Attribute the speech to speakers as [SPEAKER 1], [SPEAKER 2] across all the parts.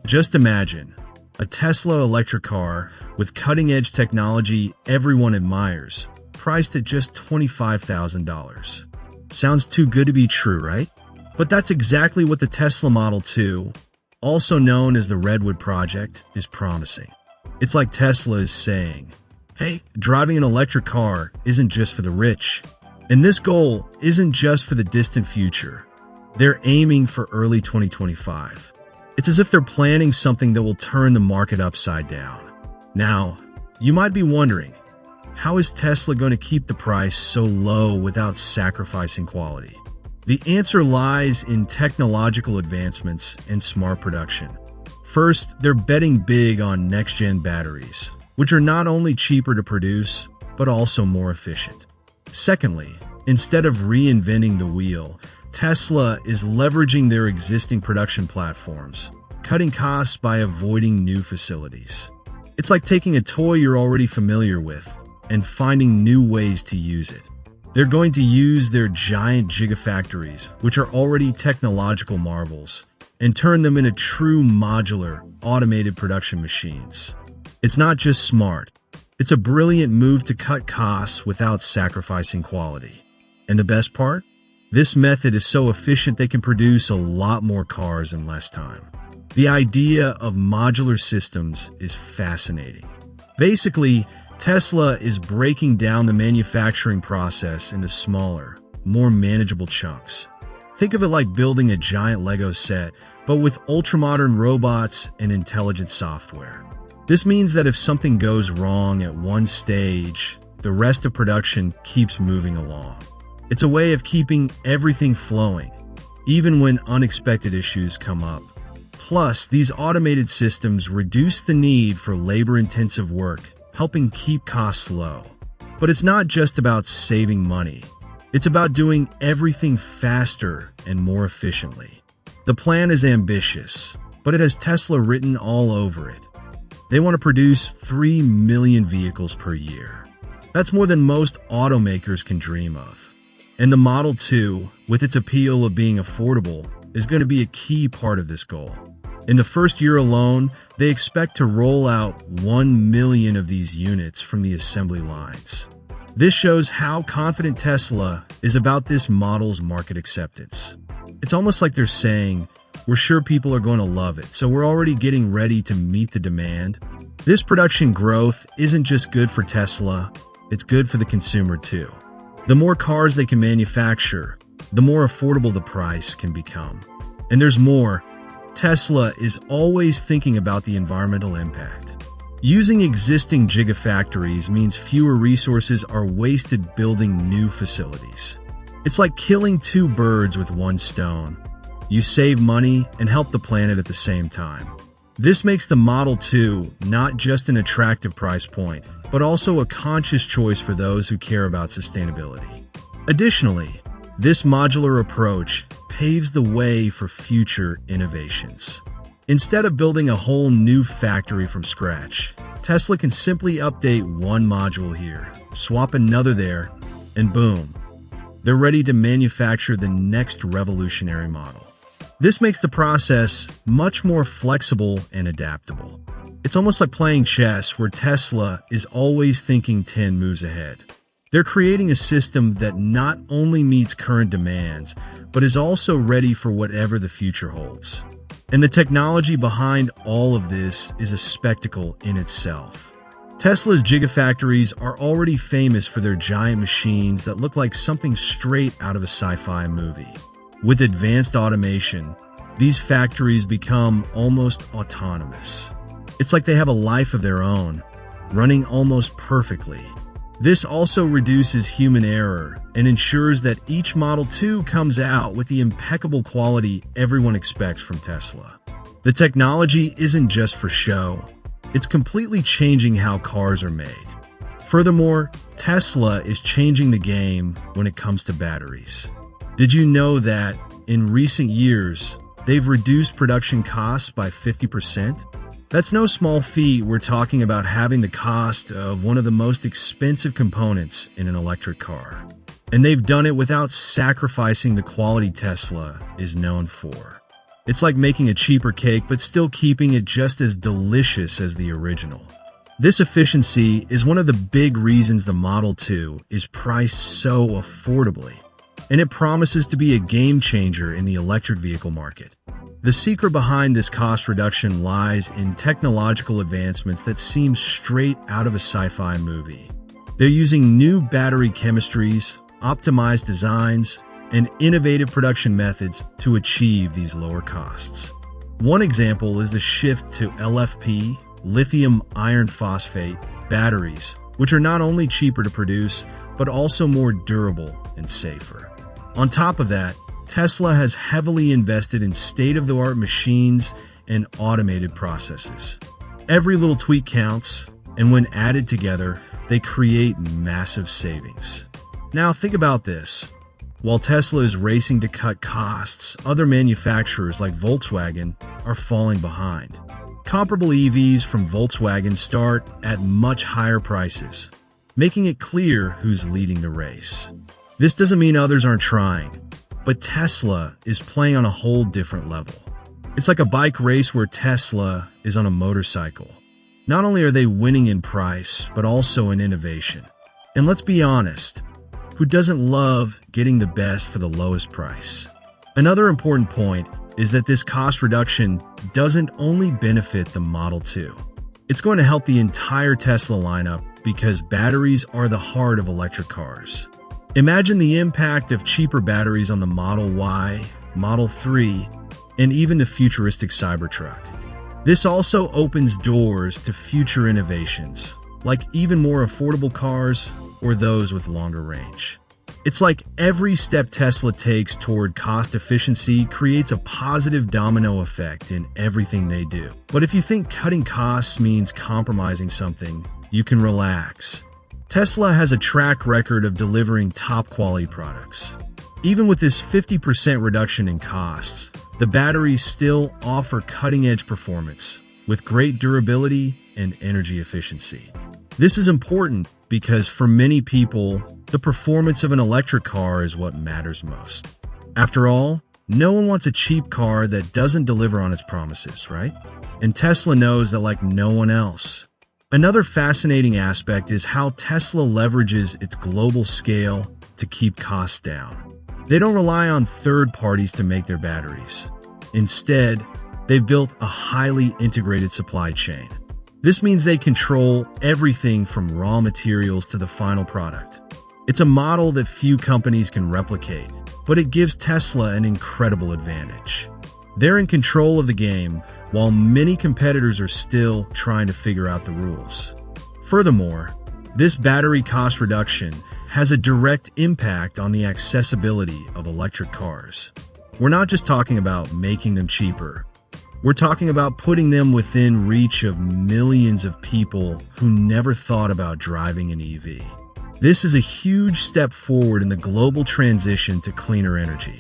[SPEAKER 1] Just imagine a Tesla electric car with cutting-edge technology everyone admires, priced at just $25,000. Sounds too good to be true, right? But that's exactly what the Tesla Model 2, also known as the Redwood project, is promising. It's like Tesla is saying, hey, driving an electric car isn't just for the rich. And this goal isn't just for the distant future. They're aiming for early 2025. It's as if they're planning something that will turn the market upside down. Now, you might be wondering, how is Tesla going to keep the price so low without sacrificing quality? The answer lies in technological advancements and smart production. First, they're betting big on next-gen batteries, which are not only cheaper to produce, but also more efficient. Secondly, instead of reinventing the wheel, Tesla is leveraging their existing production platforms, cutting costs by avoiding new facilities. It's like taking a toy you're already familiar with and finding new ways to use it. They're going to use their giant gigafactories, which are already technological marvels, and turn them into true modular, automated production machines. It's not just smart. It's a brilliant move to cut costs without sacrificing quality. And the best part? This method is so efficient they can produce a lot more cars in less time. The idea of modular systems is fascinating. Basically, Tesla is breaking down the manufacturing process into smaller, more manageable chunks. Think of it like building a giant Lego set, but with ultramodern robots and intelligent software. This means that if something goes wrong at one stage, the rest of production keeps moving along. It's a way of keeping everything flowing, even when unexpected issues come up. Plus, these automated systems reduce the need for labor-intensive work, helping keep costs low. But it's not just about saving money. It's about doing everything faster and more efficiently. The plan is ambitious, but it has Tesla written all over it. They want to produce 3 million vehicles per year. That's more than most automakers can dream of. And the Model 2, with its appeal of being affordable, is going to be a key part of this goal. In the first year alone, they expect to roll out 1 million of these units from the assembly lines. This shows how confident Tesla is about this model's market acceptance. It's almost like they're saying, we're sure people are going to love it, so we're already getting ready to meet the demand. This production growth isn't just good for Tesla, it's good for the consumer too. The more cars they can manufacture, the more affordable the price can become. And there's more. Tesla is always thinking about the environmental impact. Using existing gigafactories means fewer resources are wasted building new facilities. It's like killing two birds with one stone. You save money and help the planet at the same time. This makes the Model 2 not just an attractive price point, but also a conscious choice for those who care about sustainability. Additionally, this modular approach paves the way for future innovations. Instead of building a whole new factory from scratch, Tesla can simply update one module here, swap another there, and boom, they're ready to manufacture the next revolutionary model. This makes the process much more flexible and adaptable. It's almost like playing chess, where Tesla is always thinking 10 moves ahead. They're creating a system that not only meets current demands, but is also ready for whatever the future holds. And the technology behind all of this is a spectacle in itself. Tesla's gigafactories are already famous for their giant machines that look like something straight out of a sci-fi movie. With advanced automation, these factories become almost autonomous. It's like they have a life of their own, running almost perfectly. This also reduces human error and ensures that each Model 2 comes out with the impeccable quality everyone expects from Tesla. The technology isn't just for show. It's completely changing how cars are made. Furthermore, Tesla is changing the game when it comes to batteries. Did you know that, in recent years, they've reduced production costs by 50%? That's no small feat. We're talking about having the cost of one of the most expensive components in an electric car. And they've done it without sacrificing the quality Tesla is known for. It's like making a cheaper cake but still keeping it just as delicious as the original. This efficiency is one of the big reasons the Model 2 is priced so affordably, and it promises to be a game changer in the electric vehicle market. The secret behind this cost reduction lies in technological advancements that seem straight out of a sci-fi movie. They're using new battery chemistries, optimized designs, and innovative production methods to achieve these lower costs. One example is the shift to LFP, lithium iron phosphate, batteries, which are not only cheaper to produce, but also more durable and safer. On top of that, Tesla has heavily invested in state-of-the-art machines and automated processes. Every little tweak counts, and when added together, they create massive savings. Now think about this. While Tesla is racing to cut costs, other manufacturers like Volkswagen are falling behind. Comparable EVs from Volkswagen start at much higher prices, making it clear who's leading the race. This doesn't mean others aren't trying, but Tesla is playing on a whole different level. It's like a bike race where Tesla is on a motorcycle. Not only are they winning in price, but also in innovation. And let's be honest, who doesn't love getting the best for the lowest price? Another important point is that this cost reduction doesn't only benefit the Model 2. It's going to help the entire Tesla lineup because batteries are the heart of electric cars. Imagine the impact of cheaper batteries on the Model Y, Model 3, and even the futuristic Cybertruck. This also opens doors to future innovations, like even more affordable cars or those with longer range. It's like every step Tesla takes toward cost efficiency creates a positive domino effect in everything they do. But if you think cutting costs means compromising something, you can relax. Tesla has a track record of delivering top-quality products. Even with this 50% reduction in costs, the batteries still offer cutting-edge performance with great durability and energy efficiency. This is important because for many people, the performance of an electric car is what matters most. After all, no one wants a cheap car that doesn't deliver on its promises, right? And Tesla knows that like no one else. Another fascinating aspect is how Tesla leverages its global scale to keep costs down. They don't rely on third parties to make their batteries. Instead, they've built a highly integrated supply chain. This means they control everything from raw materials to the final product. It's a model that few companies can replicate, but it gives Tesla an incredible advantage. They're in control of the game, while many competitors are still trying to figure out the rules. Furthermore, this battery cost reduction has a direct impact on the accessibility of electric cars. We're not just talking about making them cheaper. We're talking about putting them within reach of millions of people who never thought about driving an EV. This is a huge step forward in the global transition to cleaner energy.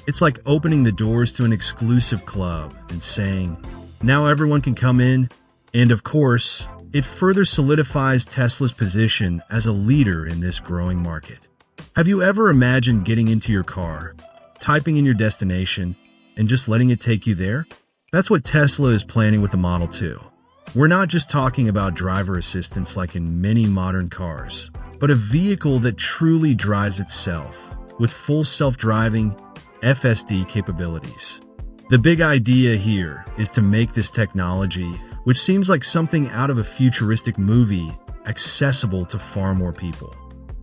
[SPEAKER 1] It's like opening the doors to an exclusive club and saying, now everyone can come in, and of course, it further solidifies Tesla's position as a leader in this growing market. Have you ever imagined getting into your car, typing in your destination, and just letting it take you there? That's what Tesla is planning with the Model 2. We're not just talking about driver assistance like in many modern cars, but a vehicle that truly drives itself, with full self-driving FSD capabilities. The big idea here is to make this technology, which seems like something out of a futuristic movie, accessible to far more people.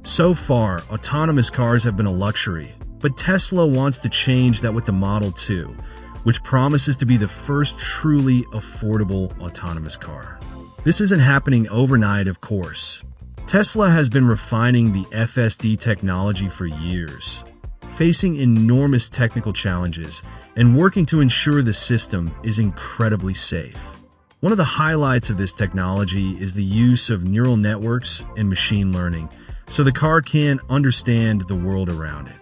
[SPEAKER 1] So far, autonomous cars have been a luxury, but Tesla wants to change that with the Model 2, which promises to be the first truly affordable autonomous car. This isn't happening overnight, of course. Tesla has been refining the FSD technology for years, facing enormous technical challenges and working to ensure the system is incredibly safe. One of the highlights of this technology is the use of neural networks and machine learning, so the car can understand the world around it.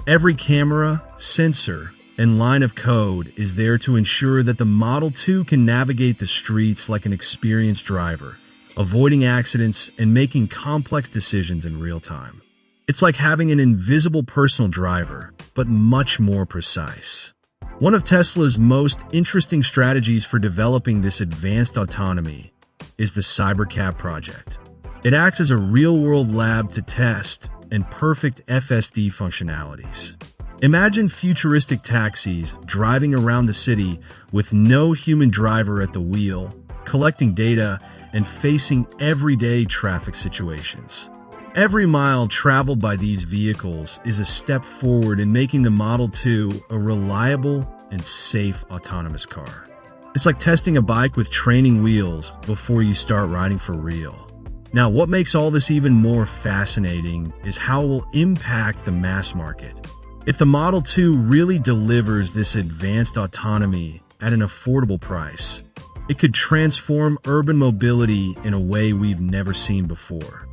[SPEAKER 1] Every camera, sensor, and line of code is there to ensure that the Model 2 can navigate the streets like an experienced driver, avoiding accidents and making complex decisions in real time. It's like having an invisible personal driver, but much more precise. One of Tesla's most interesting strategies for developing this advanced autonomy is the Cybercap project. It acts as a real-world lab to test and perfect FSD functionalities. Imagine futuristic taxis driving around the city with no human driver at the wheel, collecting data and facing everyday traffic situations. Every mile traveled by these vehicles is a step forward in making the Model 2 a reliable and safe autonomous car. It's like testing a bike with training wheels before you start riding for real. Now, what makes all this even more fascinating is how it will impact the mass market. If the Model 2 really delivers this advanced autonomy at an affordable price, it could transform urban mobility in a way we've never seen before.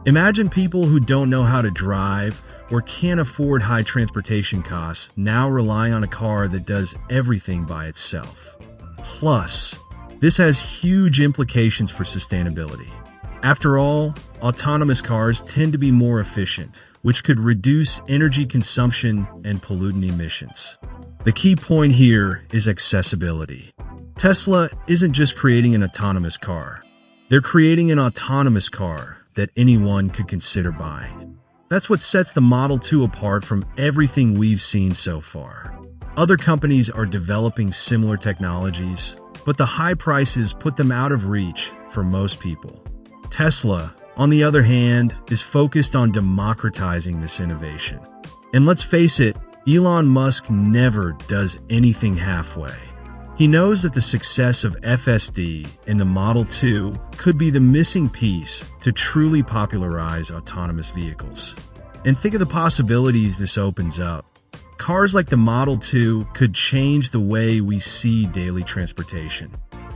[SPEAKER 1] Imagine people who don't know how to drive or can't afford high transportation costs now relying on a car that does everything by itself. Plus, this has huge implications for sustainability. After all, autonomous cars tend to be more efficient, which could reduce energy consumption and pollutant emissions. The key point here is accessibility. Tesla isn't just creating an autonomous car. They're creating an autonomous car that anyone could consider buying. That's what sets the Model 2 apart from everything we've seen so far. Other companies are developing similar technologies, but the high prices put them out of reach for most people. Tesla, on the other hand, is focused on democratizing this innovation. And let's face it, Elon Musk never does anything halfway. He knows that the success of FSD in the Model 2 could be the missing piece to truly popularize autonomous vehicles. And think of the possibilities this opens up. Cars like the Model 2 could change the way we see daily transportation.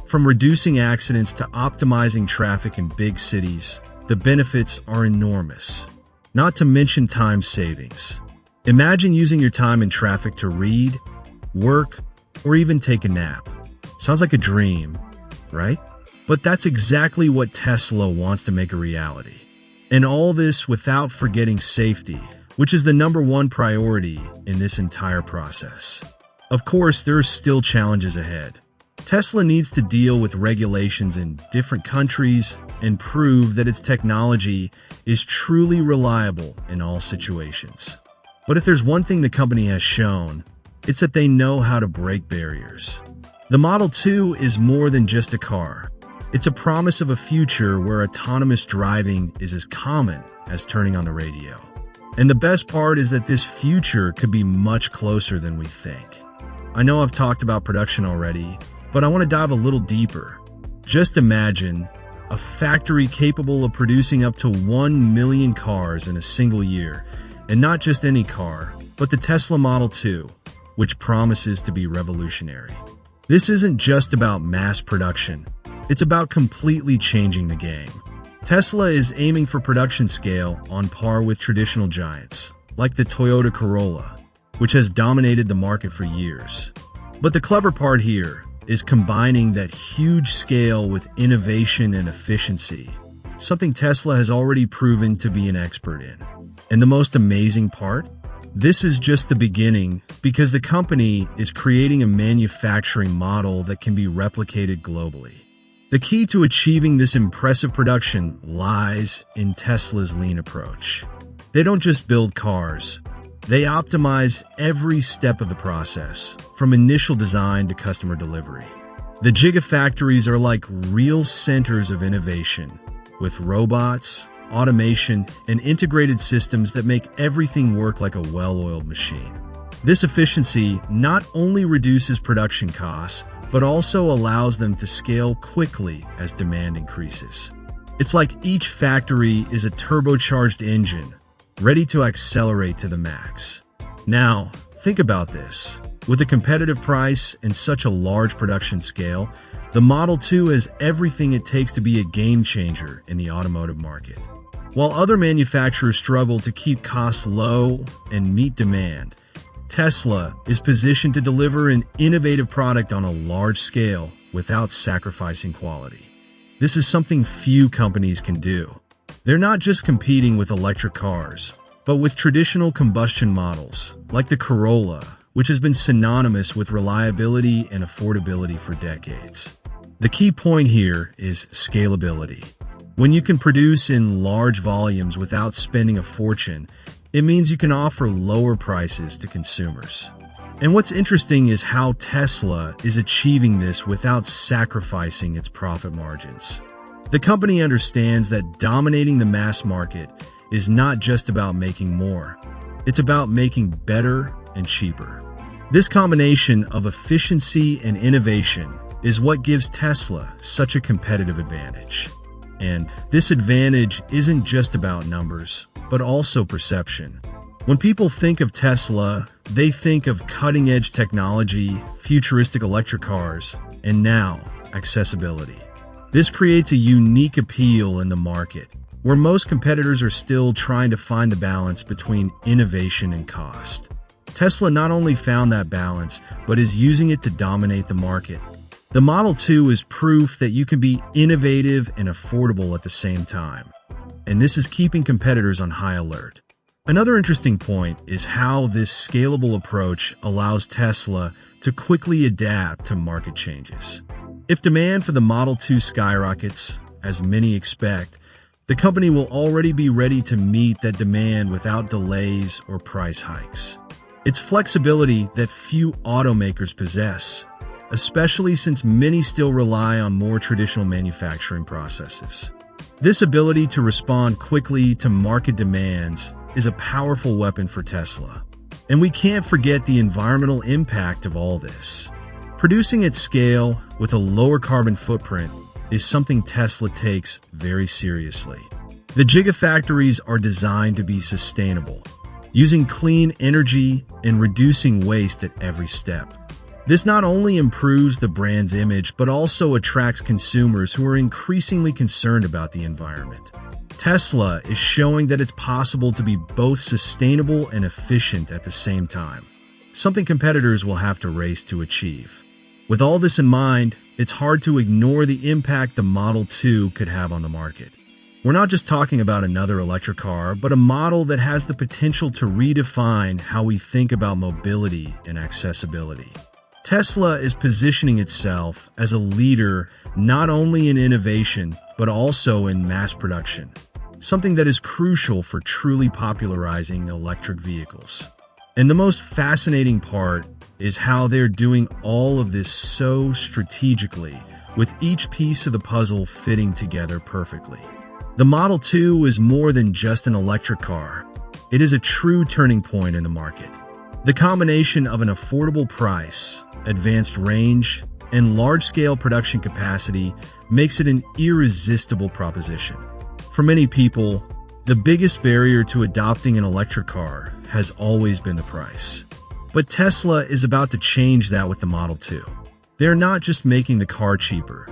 [SPEAKER 1] From reducing accidents to optimizing traffic in big cities, the benefits are enormous. Not to mention time savings. Imagine using your time in traffic to read, work, or even take a nap. Sounds like a dream, right? But that's exactly what Tesla wants to make a reality. And all this without forgetting safety, which is the #1 priority in this entire process. Of course, there are still challenges ahead. Tesla needs to deal with regulations in different countries and prove that its technology is truly reliable in all situations. But if there's one thing the company has shown, it's that they know how to break barriers. The Model 2 is more than just a car. It's a promise of a future where autonomous driving is as common as turning on the radio. And the best part is that this future could be much closer than we think. I know I've talked about production already, but I want to dive a little deeper. Just imagine a factory capable of producing up to 1 million cars in a single year, and not just any car, but the Tesla Model 2, which promises to be revolutionary. This isn't just about mass production. It's about completely changing the game. Tesla is aiming for production scale on par with traditional giants, like the Toyota Corolla, which has dominated the market for years. But the clever part here is combining that huge scale with innovation and efficiency, something Tesla has already proven to be an expert in. And the most amazing part? This is just the beginning, because the company is creating a manufacturing model that can be replicated globally. The key to achieving this impressive production lies in Tesla's lean approach. They don't just build cars. They optimize every step of the process, from initial design to customer delivery. The gigafactories are like real centers of innovation, with robots, automation, and integrated systems that make everything work like a well-oiled machine. This efficiency not only reduces production costs, but also allows them to scale quickly as demand increases. It's like each factory is a turbocharged engine, ready to accelerate to the max. Now, think about this. With a competitive price and such a large production scale, the Model 2 has everything it takes to be a game changer in the automotive market. While other manufacturers struggle to keep costs low and meet demand, Tesla is positioned to deliver an innovative product on a large scale without sacrificing quality. This is something few companies can do. They're not just competing with electric cars, but with traditional combustion models like the Corolla, which has been synonymous with reliability and affordability for decades. The key point here is scalability. When you can produce in large volumes without spending a fortune, it means you can offer lower prices to consumers. And what's interesting is how Tesla is achieving this without sacrificing its profit margins. The company understands that dominating the mass market is not just about making more, it's about making better and cheaper. This combination of efficiency and innovation is what gives Tesla such a competitive advantage. And this advantage isn't just about numbers, but also perception. When people think of Tesla, they think of cutting-edge technology, futuristic electric cars, and now, accessibility. This creates a unique appeal in the market, where most competitors are still trying to find the balance between innovation and cost. Tesla not only found that balance, but is using it to dominate the market. The Model 2 is proof that you can be innovative and affordable at the same time. And this is keeping competitors on high alert. Another interesting point is how this scalable approach allows Tesla to quickly adapt to market changes. If demand for the Model 2 skyrockets, as many expect, the company will already be ready to meet that demand without delays or price hikes. It's flexibility that few automakers possess, especially since many still rely on more traditional manufacturing processes. This ability to respond quickly to market demands is a powerful weapon for Tesla. And we can't forget the environmental impact of all this. Producing at scale with a lower carbon footprint is something Tesla takes very seriously. The gigafactories are designed to be sustainable, using clean energy and reducing waste at every step. This not only improves the brand's image, but also attracts consumers who are increasingly concerned about the environment. Tesla is showing that it's possible to be both sustainable and efficient at the same time, something competitors will have to race to achieve. With all this in mind, it's hard to ignore the impact the Model 2 could have on the market. We're not just talking about another electric car, but a model that has the potential to redefine how we think about mobility and accessibility. Tesla is positioning itself as a leader not only in innovation, but also in mass production, something that is crucial for truly popularizing electric vehicles. And the most fascinating part is how they're doing all of this so strategically, with each piece of the puzzle fitting together perfectly. The Model 2 is more than just an electric car. It is a true turning point in the market. The combination of an affordable price, advanced range, and large-scale production capacity makes it an irresistible proposition. For many people, the biggest barrier to adopting an electric car has always been the price. But Tesla is about to change that with the Model 2. They're not just making the car cheaper.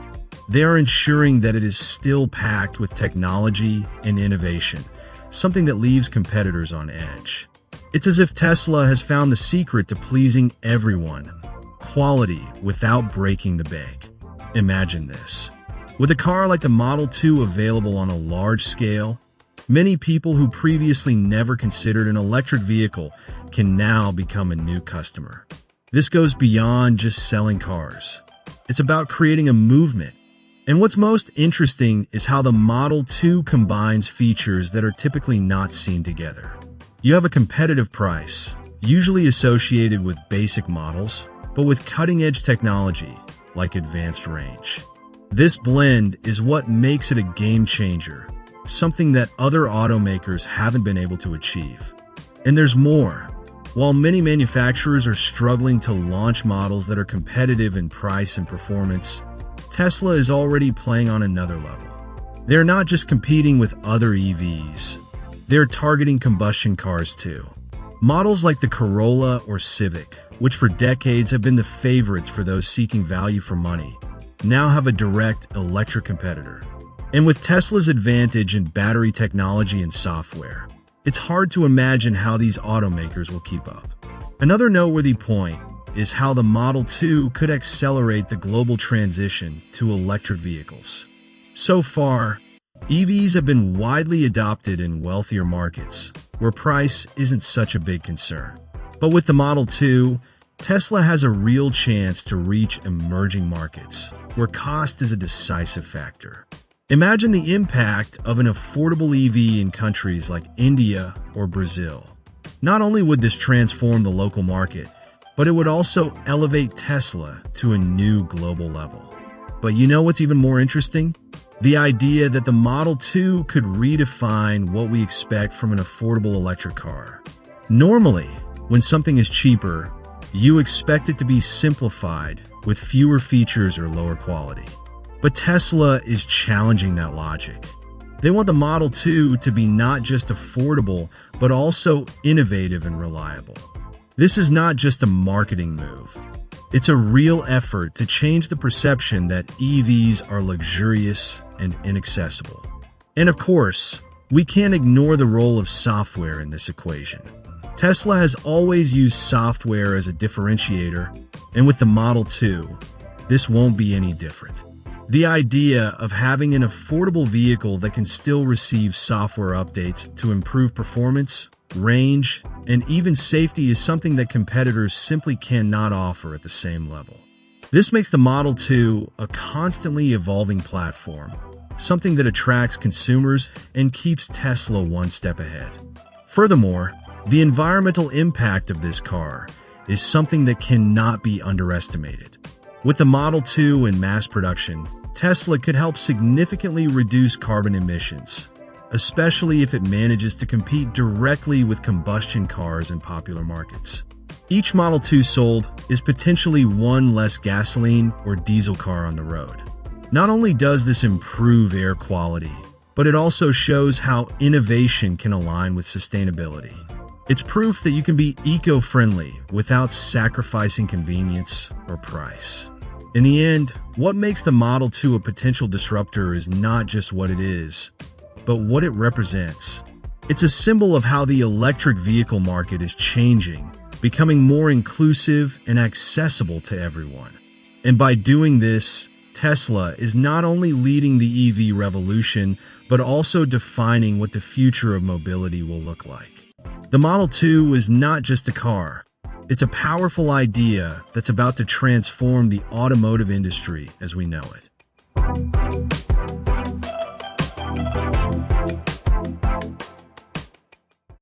[SPEAKER 1] They are ensuring that it is still packed with technology and innovation, something that leaves competitors on edge. It's as if Tesla has found the secret to pleasing everyone: quality without breaking the bank. Imagine this. With a car like the Model 2 available on a large scale, many people who previously never considered an electric vehicle can now become a new customer. This goes beyond just selling cars. It's about creating a movement. And what's most interesting is how the Model 2 combines features that are typically not seen together. You have a competitive price, usually associated with basic models, but with cutting-edge technology like advanced range. This blend is what makes it a game changer, something that other automakers haven't been able to achieve. And there's more. While many manufacturers are struggling to launch models that are competitive in price and performance, Tesla is already playing on another level. They're not just competing with other EVs, they're targeting combustion cars too. Models like the Corolla or Civic, which for decades have been the favorites for those seeking value for money, now have a direct electric competitor. And with Tesla's advantage in battery technology and software, it's hard to imagine how these automakers will keep up. Another noteworthy point is how the Model 2 could accelerate the global transition to electric vehicles. So far, EVs have been widely adopted in wealthier markets, where price isn't such a big concern. But with the Model 2, Tesla has a real chance to reach emerging markets, where cost is a decisive factor. Imagine the impact of an affordable EV in countries like India or Brazil. Not only would this transform the local market, but it would also elevate Tesla to a new global level. But you know what's even more interesting? The idea that the Model 2 could redefine what we expect from an affordable electric car. Normally, when something is cheaper, you expect it to be simplified with fewer features or lower quality. But Tesla is challenging that logic. They want the Model 2 to be not just affordable, but also innovative and reliable. This is not just a marketing move. It's a real effort to change the perception that EVs are luxurious and inaccessible. And of course, we can't ignore the role of software in this equation. Tesla has always used software as a differentiator, and with the Model 2, this won't be any different. The idea of having an affordable vehicle that can still receive software updates to improve performance, range, and even safety is something that competitors simply cannot offer at the same level. This makes the Model 2 a constantly evolving platform, something that attracts consumers and keeps Tesla one step ahead. Furthermore, the environmental impact of this car is something that cannot be underestimated. With the Model 2 in mass production, Tesla could help significantly reduce carbon emissions, especially if it manages to compete directly with combustion cars in popular markets. Each Model 2 sold is potentially one less gasoline or diesel car on the road. Not only does this improve air quality, but it also shows how innovation can align with sustainability. It's proof that you can be eco-friendly without sacrificing convenience or price. In the end, what makes the Model 2 a potential disruptor is not just what it is, but what it represents. It's a symbol of how the electric vehicle market is changing, becoming more inclusive and accessible to everyone. And by doing this, Tesla is not only leading the EV revolution, but also defining what the future of mobility will look like. The Model 2 is not just a car. It's a powerful idea that's about to transform the automotive industry as we know it.